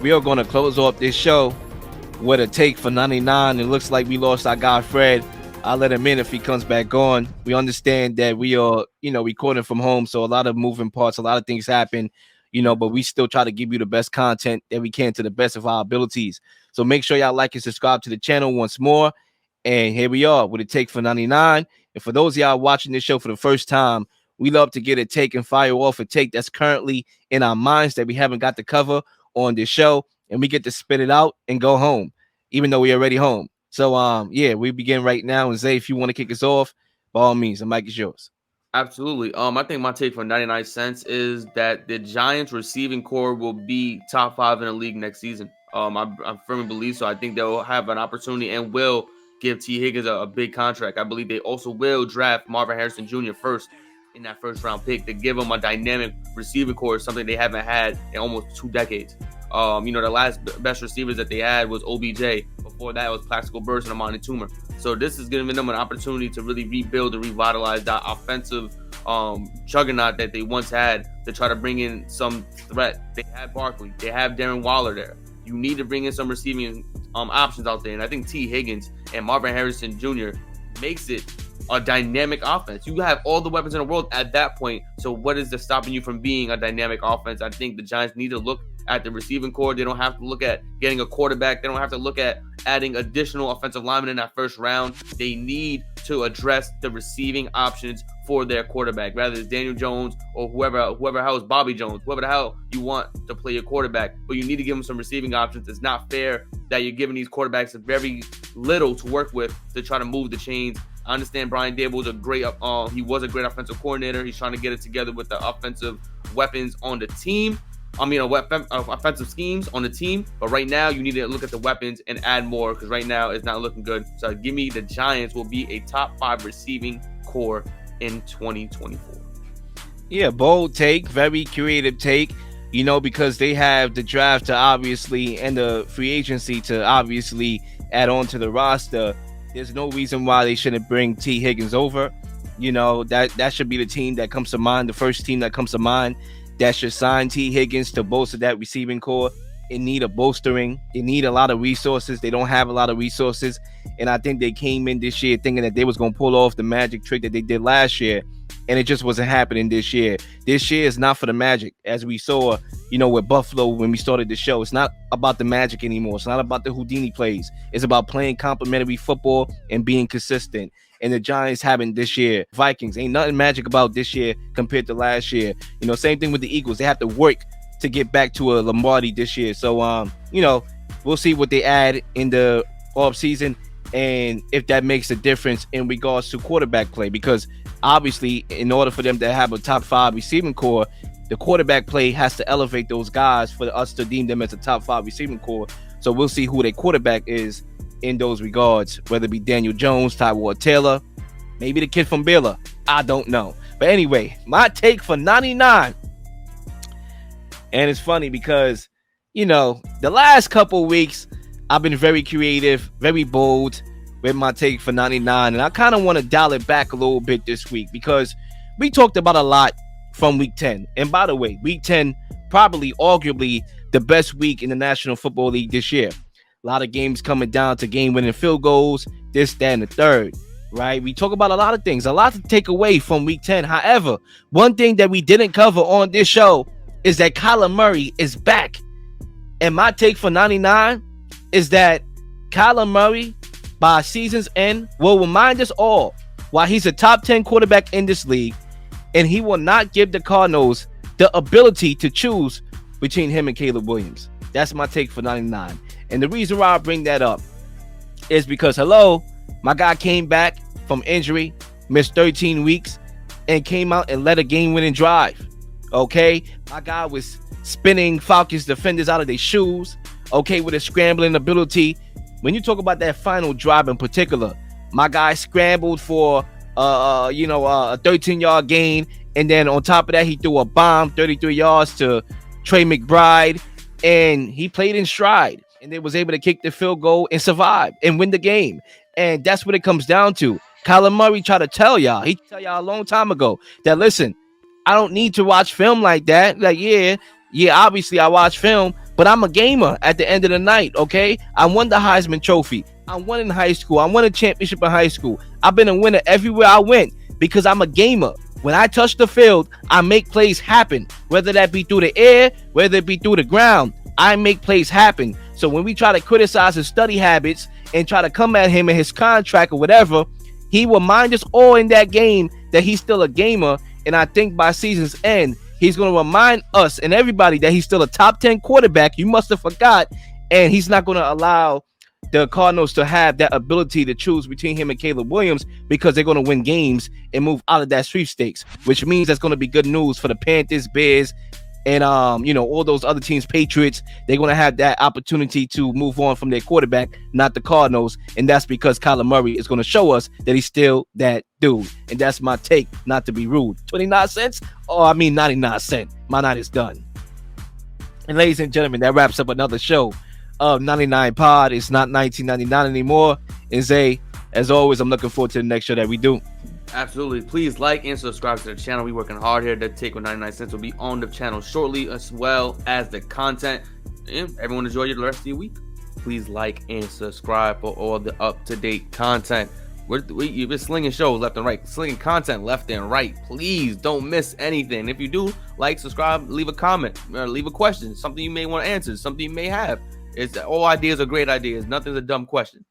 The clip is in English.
we are going to close off this show with a take for 99. It looks like we lost our guy Fred. I'll let him in if he comes back on. We understand that we are, recording from home, so a lot of moving parts, a lot of things happen, but we still try to give you the best content that we can to the best of our abilities. So make sure y'all like and subscribe to the channel once more. And here we are with a take for 99. And for those of y'all watching this show for the first time, we love to get a take and fire off a take that's currently in our minds that we haven't got to cover on this show, and we get to spit it out and go home, even though we're already home. So, we begin right now. And Zay, if you want to kick us off, by all means, the mic is yours. Absolutely. I think my take for 99 cents is that the Giants receiving core will be top 5 in the league next season. I firmly believe so. I think they'll have an opportunity and will give Tee Higgins a big contract. I believe they also will draft Marvin Harrison Jr. first in that first round pick to give them a dynamic receiving core, something they haven't had in almost 2 decades. The last best receivers that they had was OBJ. Before that, it was Plaxico Burress and Amani Toomer. So this is giving them an opportunity to really rebuild and revitalize that offensive juggernaut that they once had, to try to bring in some threat. They have Barkley. They have Darren Waller there. You need to bring in some receiving options out there. And I think Tee Higgins and Marvin Harrison Jr. makes it a dynamic offense. You have all the weapons in the world at that point. So what is stopping you from being a dynamic offense? I think the Giants need to look at the receiving core. They don't have to look at getting a quarterback. They don't have to look at adding additional offensive linemen in that first round. They need to address the receiving options for their quarterback, whether it's Daniel Jones or whoever hell is Bobby Jones, whoever the hell you want to play your quarterback. But you need to give them some receiving options. It's not fair that you're giving these quarterbacks very little to work with to try to move the chains. I understand Brian Daboll was a great offensive coordinator. He's trying to get it together with the offensive weapons on the team. Offensive schemes on the team. But right now, you need to look at the weapons and add more, because right now it's not looking good. So give me the Giants will be a top 5 receiving core in 2024. Yeah, bold take, very creative take, because they have the draft to obviously and the free agency to obviously add on to the roster. There's no reason why they shouldn't bring Tee Higgins over. That should be the team that comes to mind, the first team that comes to mind that should sign Tee Higgins to bolster that receiving core. It need a bolstering. They need a lot of resources. They don't have a lot of resources. And I think they came in this year thinking that they was going to pull off the magic trick that they did last year. And it just wasn't happening this year. This year is not for the magic. As we saw, with Buffalo when we started the show, it's not about the magic anymore. It's not about the Houdini plays. It's about playing complementary football and being consistent. And the Giants haven't this year. Vikings, ain't nothing magic about this year compared to last year. Same thing with the Eagles. They have to work to get back to a Lombardi this year. So, we'll see what they add in the offseason and if that makes a difference in regards to quarterback play. Because obviously, in order for them to have a top 5 receiving core, the quarterback play has to elevate those guys for us to deem them as a top 5 receiving core. So we'll see who their quarterback is in those regards, whether it be Daniel Jones, Tyrod Taylor, maybe the kid from Baylor. I don't know. But anyway, my take for 99. And it's funny because, the last couple weeks, I've been very creative, very bold with my take for 99. And I kind of want to dial it back a little bit this week because we talked about a lot from week 10. And by the way, week 10, probably arguably the best week in the National Football League this year. A lot of games coming down to game-winning field goals, this, that, and the third, right? We talk about a lot of things, a lot to take away from week 10. However, one thing that we didn't cover on this show is that Kyler Murray is back. And my take for 99 is that Kyler Murray, by season's end, will remind us all why he's a top 10 quarterback in this league, and he will not give the Cardinals the ability to choose between him and Caleb Williams. That's my take for 99. And the reason why I bring that up is because, my guy came back from injury, missed 13 weeks, and came out and led a game-winning drive. Okay? My guy was spinning Falcons defenders out of their shoes, okay, with a scrambling ability. When you talk about that final drive in particular, my guy scrambled for a 13-yard gain, and then on top of that, he threw a bomb 33 yards to Trey McBride, and he played in stride, and they was able to kick the field goal and survive and win the game. And that's what it comes down to. Kyler Murray tried to tell y'all, he tell y'all a long time ago that, listen, I don't need to watch film like that. Like, yeah, obviously I watch film, but I'm a gamer at the end of the night, okay? I won the Heisman Trophy. I won in high school. I won a championship in high school. I've been a winner everywhere I went because I'm a gamer. When I touch the field, I make plays happen, whether that be through the air, whether it be through the ground. I make plays happen. So when we try to criticize his study habits and try to come at him and his contract or whatever, he will remind us all in that game that he's still a gamer. And I think by season's end, he's going to remind us and everybody that he's still a top 10 quarterback. You must have forgot. And he's not going to allow the Cardinals to have that ability to choose between him and Caleb Williams because they're going to win games and move out of that sweepstakes, which means that's going to be good news for the Panthers, Bears, and all those other teams, Patriots. They're going to have that opportunity to move on from their quarterback, not the Cardinals, and that's because Kyler Murray is going to show us that he's still that dude. And that's my take, not to be rude. 29 cents? Oh, I mean 99 cents. My night is done. And ladies and gentlemen, that wraps up another show of 99 Pod. It's not 1999 anymore. And Zay, as always, I'm looking forward to the next show that we do. Absolutely. Please like and subscribe to the channel. We're working hard here. The Take with 99 Cents will be on the channel shortly, as well as the content. And everyone enjoy the rest of your week. Please like and subscribe for all the up-to-date content. You've been slinging shows left and right, slinging content left and right. Please don't miss anything. If you do, like, subscribe, leave a comment, or leave a question, something you may want to answer, something you may have. All ideas are great ideas. Nothing's a dumb question.